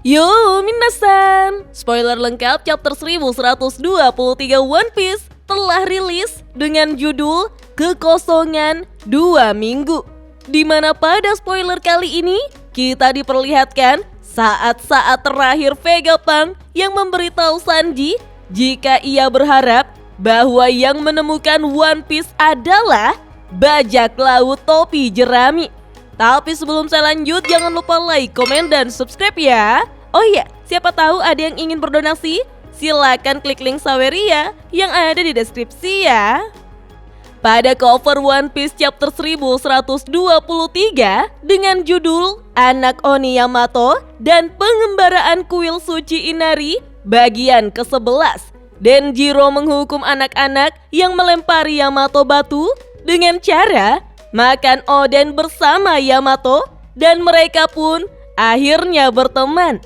Yo minasan, spoiler lengkap chapter 1123 One Piece telah rilis dengan judul Kekosongan 2 Minggu. Dimana pada spoiler kali ini kita diperlihatkan saat-saat terakhir Vegapunk yang memberitahu Sanji jika ia berharap bahwa yang menemukan One Piece adalah bajak laut topi jerami. Tapi sebelum saya lanjut, jangan lupa like, komen, dan subscribe ya. Oh iya, siapa tahu ada yang ingin berdonasi? Silakan klik link Saweria yang ada di deskripsi ya. Pada cover One Piece chapter 1123 dengan judul Anak Oni Yamato dan Pengembaraan Kuil Suci Inari bagian ke-11, Denjiro menghukum anak-anak yang melempari Yamato batu dengan cara makan oden bersama Yamato dan mereka pun akhirnya berteman.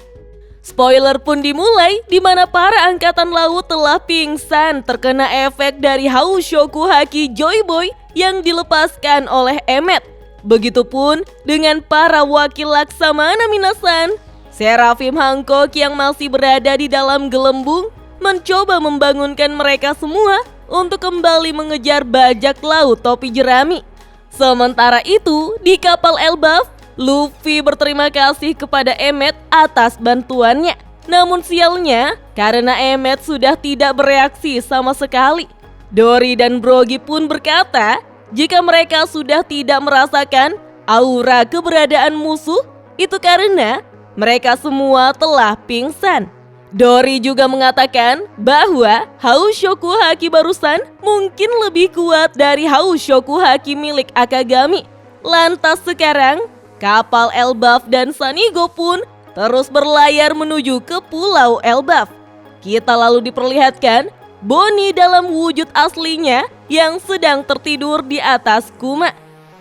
Spoiler pun dimulai di mana para angkatan laut telah pingsan terkena efek dari Haushoku Haki Joy Boy yang dilepaskan oleh Emmet. Begitupun dengan para wakil Laksamana minasan. Seraphim Hancock yang masih berada di dalam gelembung mencoba membangunkan mereka semua untuk kembali mengejar bajak laut topi jerami. Sementara itu, di kapal Elbaf, Luffy berterima kasih kepada Emmet atas bantuannya. Namun sialnya, karena Emmet sudah tidak bereaksi sama sekali. Dory dan Brogy pun berkata, jika mereka sudah tidak merasakan aura keberadaan musuh, itu karena mereka semua telah pingsan. Dory juga mengatakan bahwa Haushoku Haki barusan mungkin lebih kuat dari Haushoku Haki milik Akagami. Lantas sekarang, kapal Elbaf dan Sanigo pun terus berlayar menuju ke Pulau Elbaf. Kita lalu diperlihatkan Bonnie dalam wujud aslinya yang sedang tertidur di atas Kuma.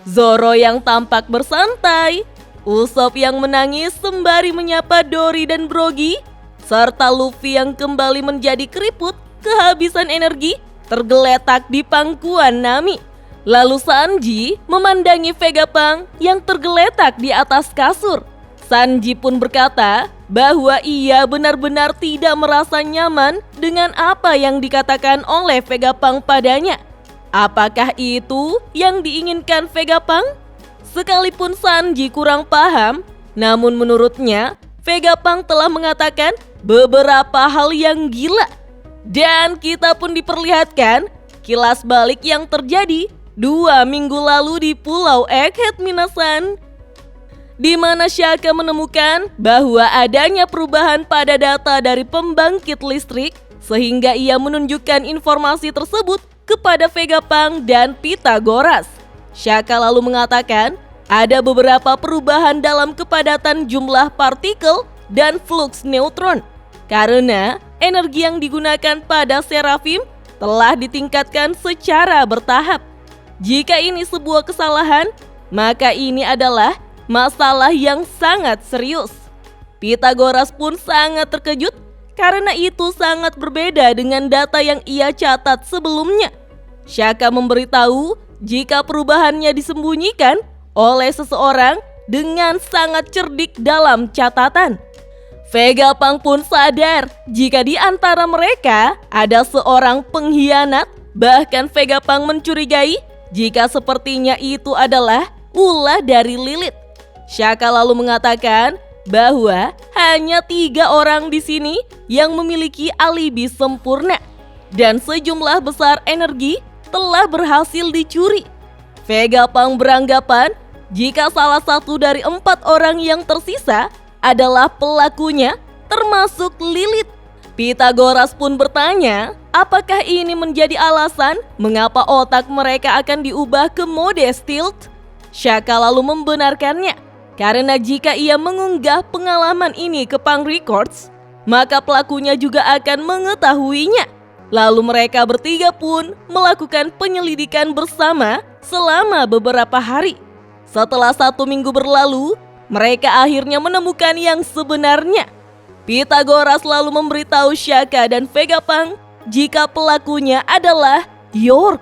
Zoro yang tampak bersantai, Usopp yang menangis sembari menyapa Dory dan Brogy, serta Luffy yang kembali menjadi keriput kehabisan energi tergeletak di pangkuan Nami. Lalu Sanji memandangi Vegapunk yang tergeletak di atas kasur. Sanji pun berkata bahwa ia benar-benar tidak merasa nyaman dengan apa yang dikatakan oleh Vegapunk padanya. Apakah itu yang diinginkan Vegapunk? Sekalipun Sanji kurang paham, namun menurutnya Vegapunk telah mengatakan beberapa hal yang gila. Dan kita pun diperlihatkan kilas balik yang terjadi 2 minggu lalu di Pulau Egghead minasan, di mana Shaka menemukan bahwa adanya perubahan pada data dari pembangkit listrik sehingga ia menunjukkan informasi tersebut kepada Vegapunk dan Pythagoras. Shaka lalu mengatakan ada beberapa perubahan dalam kepadatan jumlah partikel dan flux neutron karena energi yang digunakan pada Seraphim telah ditingkatkan secara bertahap. Jika ini sebuah kesalahan, maka ini adalah masalah yang sangat serius. Pythagoras pun sangat terkejut karena itu sangat berbeda dengan data yang ia catat sebelumnya. Shaka memberitahu jika perubahannya disembunyikan oleh seseorang dengan sangat cerdik dalam catatan. Vegapunk pun sadar jika di antara mereka ada seorang pengkhianat. Bahkan Vegapunk mencurigai jika sepertinya itu adalah ulah dari Lilith. Shaka lalu mengatakan bahwa hanya 3 orang di sini yang memiliki alibi sempurna dan sejumlah besar energi telah berhasil dicuri. Vegapunk beranggapan jika salah satu dari 4 orang yang tersisa adalah pelakunya, termasuk Lilith. Pythagoras pun bertanya, apakah ini menjadi alasan mengapa otak mereka akan diubah ke mode stealth? Shaka lalu membenarkannya, karena jika ia mengunggah pengalaman ini ke Punk Records, maka pelakunya juga akan mengetahuinya. Lalu mereka bertiga pun melakukan penyelidikan bersama selama beberapa hari. Setelah 1 minggu berlalu, mereka akhirnya menemukan yang sebenarnya. Pythagoras lalu memberitahu Shaka dan Vegapunk jika pelakunya adalah York.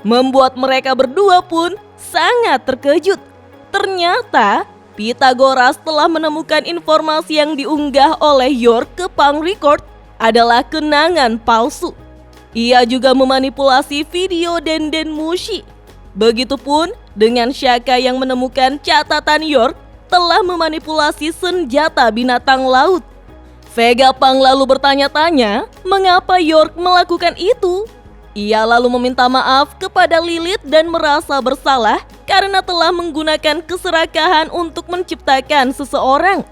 Membuat mereka berdua pun sangat terkejut. Ternyata Pythagoras telah menemukan informasi yang diunggah oleh York ke Punk Record adalah kenangan palsu. Ia juga memanipulasi video Denden Mushi. Begitupun dengan Shaka yang menemukan catatan York telah memanipulasi senjata binatang laut. Vegapunk lalu bertanya-tanya mengapa York melakukan itu. Ia lalu meminta maaf kepada Lilith dan merasa bersalah karena telah menggunakan keserakahan untuk menciptakan seseorang.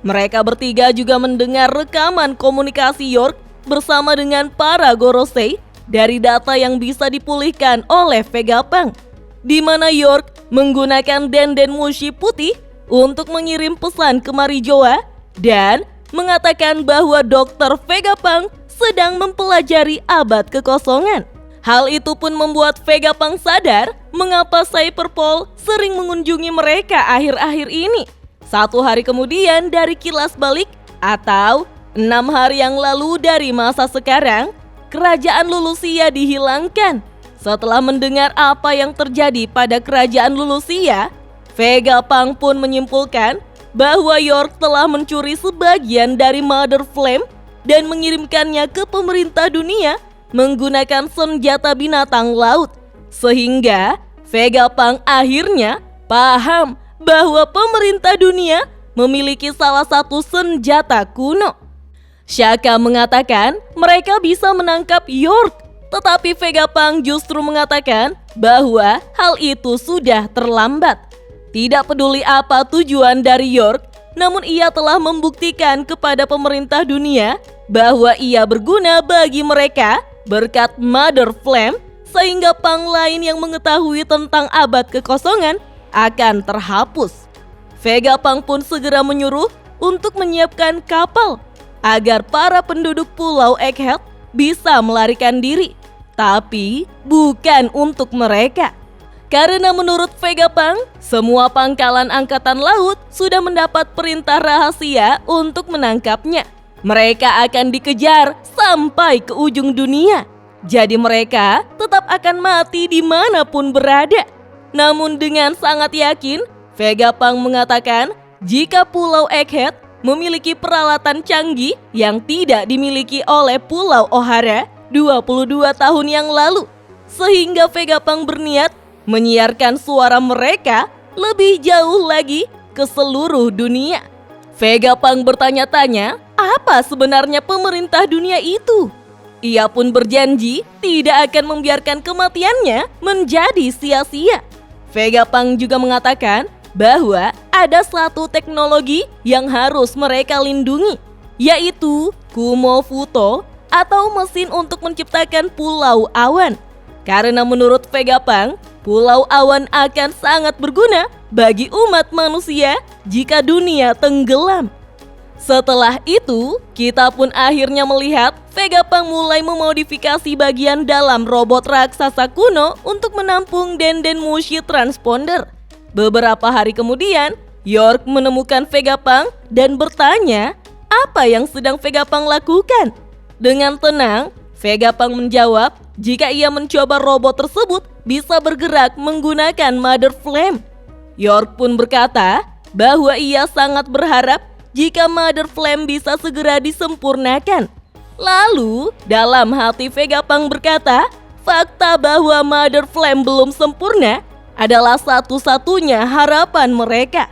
Mereka bertiga juga mendengar rekaman komunikasi York bersama dengan para Gorosei dari data yang bisa dipulihkan oleh Vegapunk, di mana York menggunakan Denden Mushi putih untuk mengirim pesan ke Marijoa dan mengatakan bahwa Dr. Vegapunk sedang mempelajari abad kekosongan. Hal itu pun membuat Vegapunk sadar mengapa Cyberpol sering mengunjungi mereka akhir-akhir ini. 1 hari kemudian dari kilas balik atau 6 hari yang lalu dari masa sekarang, kerajaan Lulusia dihilangkan. Setelah mendengar apa yang terjadi pada kerajaan Lulusia, Vegapunk pun menyimpulkan bahwa York telah mencuri sebagian dari Mother Flame dan mengirimkannya ke pemerintah dunia menggunakan senjata binatang laut. Sehingga Vegapunk akhirnya paham bahwa pemerintah dunia memiliki salah satu senjata kuno. Shaka mengatakan mereka bisa menangkap York, tetapi Vegapunk justru mengatakan bahwa hal itu sudah terlambat. Tidak peduli apa tujuan dari York, namun ia telah membuktikan kepada pemerintah dunia bahwa ia berguna bagi mereka berkat Mother Flame, sehingga Punk lain yang mengetahui tentang abad kekosongan akan terhapus. Vegapunk pun segera menyuruh untuk menyiapkan kapal agar para penduduk Pulau Egghead bisa melarikan diri, tapi bukan untuk mereka. Karena menurut Vegapunk, semua pangkalan angkatan laut sudah mendapat perintah rahasia untuk menangkapnya. Mereka akan dikejar sampai ke ujung dunia. Jadi mereka tetap akan mati dimanapun berada. Namun dengan sangat yakin, Vegapunk mengatakan jika Pulau Egghead memiliki peralatan canggih yang tidak dimiliki oleh Pulau Ohara 22 tahun yang lalu. Sehingga Vegapunk berniat menyiarkan suara mereka lebih jauh lagi ke seluruh dunia. Vegapunk bertanya-tanya apa sebenarnya pemerintah dunia itu. Ia pun berjanji tidak akan membiarkan kematiannya menjadi sia-sia. Vegapunk juga mengatakan bahwa ada satu teknologi yang harus mereka lindungi, yaitu Kumo Futo atau mesin untuk menciptakan pulau awan. Karena menurut Vegapunk, pulau awan akan sangat berguna bagi umat manusia jika dunia tenggelam. Setelah itu, kita pun akhirnya melihat Vegapunk mulai memodifikasi bagian dalam robot raksasa kuno untuk menampung Denden Mushi Transponder. Beberapa hari kemudian, York menemukan Vegapunk dan bertanya apa yang sedang Vegapunk lakukan. Dengan tenang, Vegapunk menjawab jika ia mencoba robot tersebut bisa bergerak menggunakan Mother Flame. York pun berkata bahwa ia sangat berharap jika Mother Flame bisa segera disempurnakan. Lalu, dalam hati Vegapunk berkata, fakta bahwa Mother Flame belum sempurna adalah satu-satunya harapan mereka.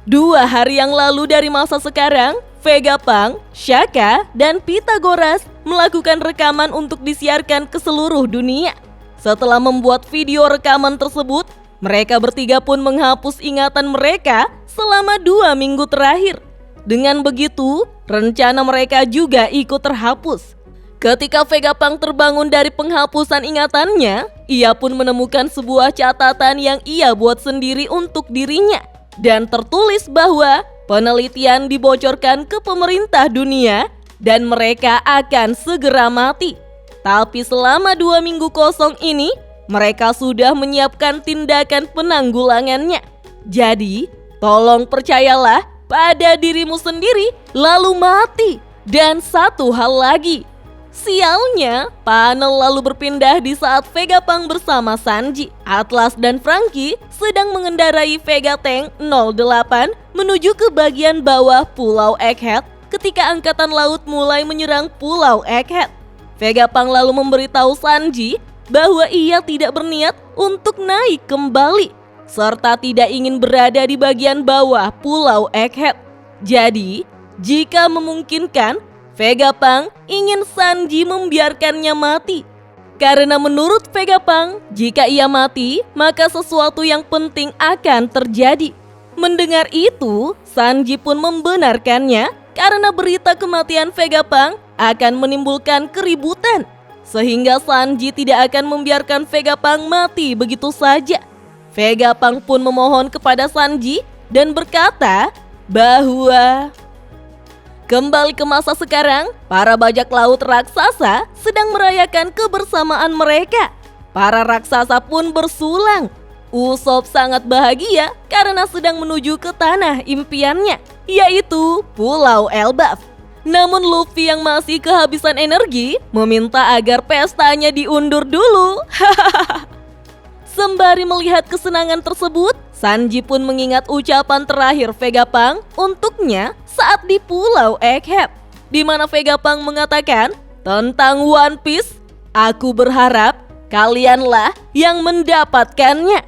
2 hari yang lalu dari masa sekarang, Vegapunk, Shaka, dan Pythagoras melakukan rekaman untuk disiarkan ke seluruh dunia. Setelah membuat video rekaman tersebut, mereka bertiga pun menghapus ingatan mereka selama 2 minggu terakhir. Dengan begitu, rencana mereka juga ikut terhapus. Ketika Vegapunk terbangun dari penghapusan ingatannya, ia pun menemukan sebuah catatan yang ia buat sendiri untuk dirinya. Dan tertulis bahwa penelitian dibocorkan ke pemerintah dunia dan mereka akan segera mati. Tapi selama 2 minggu kosong ini, mereka sudah menyiapkan tindakan penanggulangannya. Jadi, tolong percayalah pada dirimu sendiri lalu mati. Dan satu hal lagi, Sialnya, panel lalu berpindah di saat Vegapunk bersama Sanji, Atlas, dan Franky sedang mengendarai Vega Tank 08 menuju ke bagian bawah Pulau Egghead ketika angkatan laut mulai menyerang Pulau Egghead. Vegapunk lalu memberitahu Sanji bahwa ia tidak berniat untuk naik kembali, serta tidak ingin berada di bagian bawah Pulau Egghead. Jadi, jika memungkinkan, Vegapunk ingin Sanji membiarkannya mati. Karena menurut Vegapunk, jika ia mati, maka sesuatu yang penting akan terjadi. Mendengar itu, Sanji pun membenarkannya karena berita kematian Vegapunk akan menimbulkan keributan. Sehingga Sanji tidak akan membiarkan Vegapunk mati begitu saja. Vegapunk pun memohon kepada Sanji dan berkata bahwa kembali ke masa sekarang, para bajak laut raksasa sedang merayakan kebersamaan mereka. Para raksasa pun bersulang. Usopp sangat bahagia karena sedang menuju ke tanah impiannya, yaitu Pulau Elbaf. Namun Luffy yang masih kehabisan energi meminta agar pestanya diundur dulu. Sembari melihat kesenangan tersebut, Sanji pun mengingat ucapan terakhir Vegapunk untuknya saat di Pulau Egghead, di mana Vegapunk mengatakan tentang One Piece, "Aku berharap kalianlah yang mendapatkannya."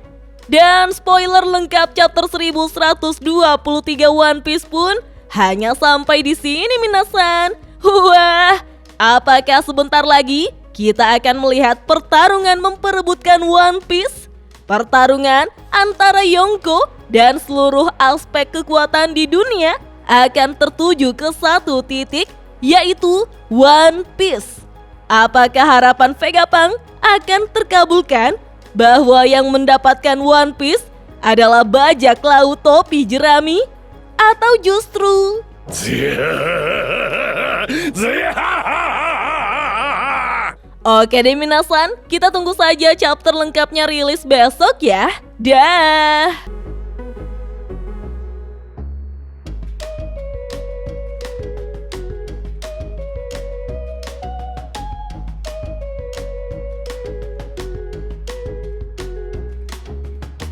Dan spoiler lengkap chapter 1123 One Piece pun hanya sampai di sini minasan. Wah, apakah sebentar lagi kita akan melihat pertarungan memperebutkan One Piece? Pertarungan antara Yonko dan seluruh aspek kekuatan di dunia akan tertuju ke satu titik, yaitu One Piece. Apakah harapan Vegapunk akan terkabulkan bahwa yang mendapatkan One Piece adalah bajak laut topi jerami? Atau justru oke deh minasan, kita tunggu saja chapter lengkapnya rilis besok ya. Dah.